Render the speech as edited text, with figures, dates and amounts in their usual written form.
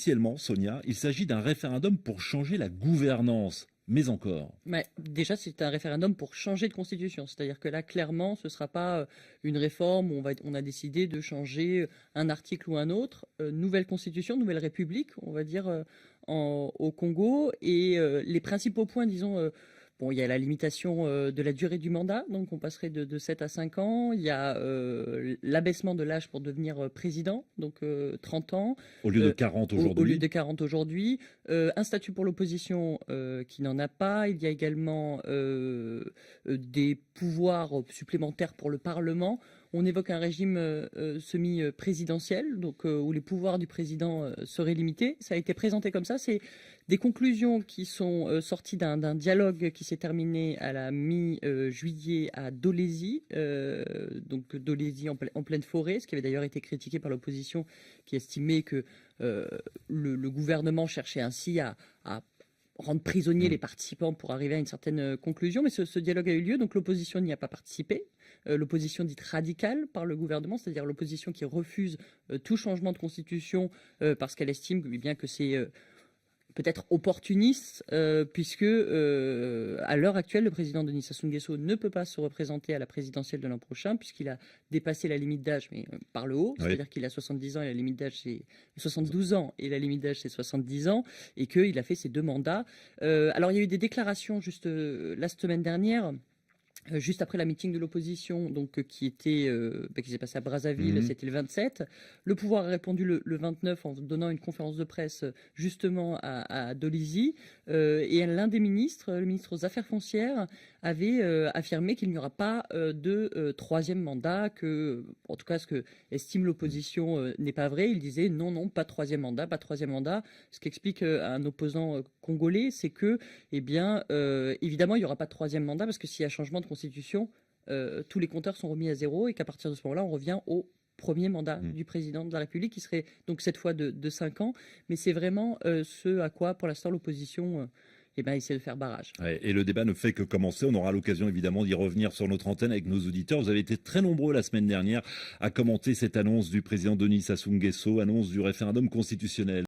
officiellement, Sonia, il s'agit d'un référendum pour changer la gouvernance. Mais encore. Mais déjà, c'est un référendum pour changer de constitution. C'est-à-dire que là, clairement, ce ne sera pas une réforme où on a décidé de changer un article ou un autre. Nouvelle constitution, nouvelle république, on va dire, au Congo. Et les principaux points, disons, bon, il y a la limitation de la durée du mandat, donc on passerait de 7 à 5 ans. Il y a l'abaissement de l'âge pour devenir président, donc 30 ans. Au lieu de 40 aujourd'hui. Au lieu de 40 aujourd'hui. Un statut pour l'opposition qui n'en a pas. Il y a également des pouvoirs supplémentaires pour le Parlement. On évoque un régime semi-présidentiel, donc où les pouvoirs du président seraient limités. Ça a été présenté comme ça. C'est des conclusions qui sont sorties d'un dialogue qui s'est terminé à la mi-juillet à Dolésy, donc Dolésy en pleine forêt, ce qui avait d'ailleurs été critiqué par l'opposition qui estimait que le gouvernement cherchait ainsi à rendre prisonniers les participants pour arriver à une certaine conclusion. Mais ce dialogue a eu lieu, donc l'opposition n'y a pas participé. L'opposition dite radicale par le gouvernement, c'est-à-dire l'opposition qui refuse tout changement de constitution parce qu'elle estime bien que c'est peut-être opportuniste, puisque à l'heure actuelle, le président Denis Sassou Nguesso ne peut pas se représenter à la présidentielle de l'an prochain, puisqu'il a dépassé la limite d'âge, mais par le haut, c'est-à-dire qu'il a 70 ans et la limite d'âge c'est 72 ans et la limite d'âge c'est 70 ans, et qu'il a fait ses 2 mandats. Alors il y a eu des déclarations juste la semaine dernière. Juste après la meeting de l'opposition, donc qui s'est passé à Brazzaville, c'était le 27. Le pouvoir a répondu le 29 en donnant une conférence de presse justement à Dolésy. Et l'un des ministres, le ministre aux Affaires foncières, avait affirmé qu'il n'y aura pas de troisième mandat, que, en tout cas, ce que estime l'opposition n'est pas vrai. Il disait non, pas de troisième mandat, pas de troisième mandat. Ce qu'explique un opposant congolais, c'est que, eh bien, évidemment, il n'y aura pas de troisième mandat parce que s'il y a changement de constitution, tous les compteurs sont remis à zéro et qu'à partir de ce moment-là, on revient au premier mandat du président de la République, qui serait donc cette fois de 5 ans. Mais c'est vraiment ce à quoi, pour l'instant, l'opposition essaie de faire barrage. Ouais, et le débat ne fait que commencer. On aura l'occasion évidemment d'y revenir sur notre antenne avec nos auditeurs. Vous avez été très nombreux la semaine dernière à commenter cette annonce du président Denis Sassou Nguesso, annonce du référendum constitutionnel.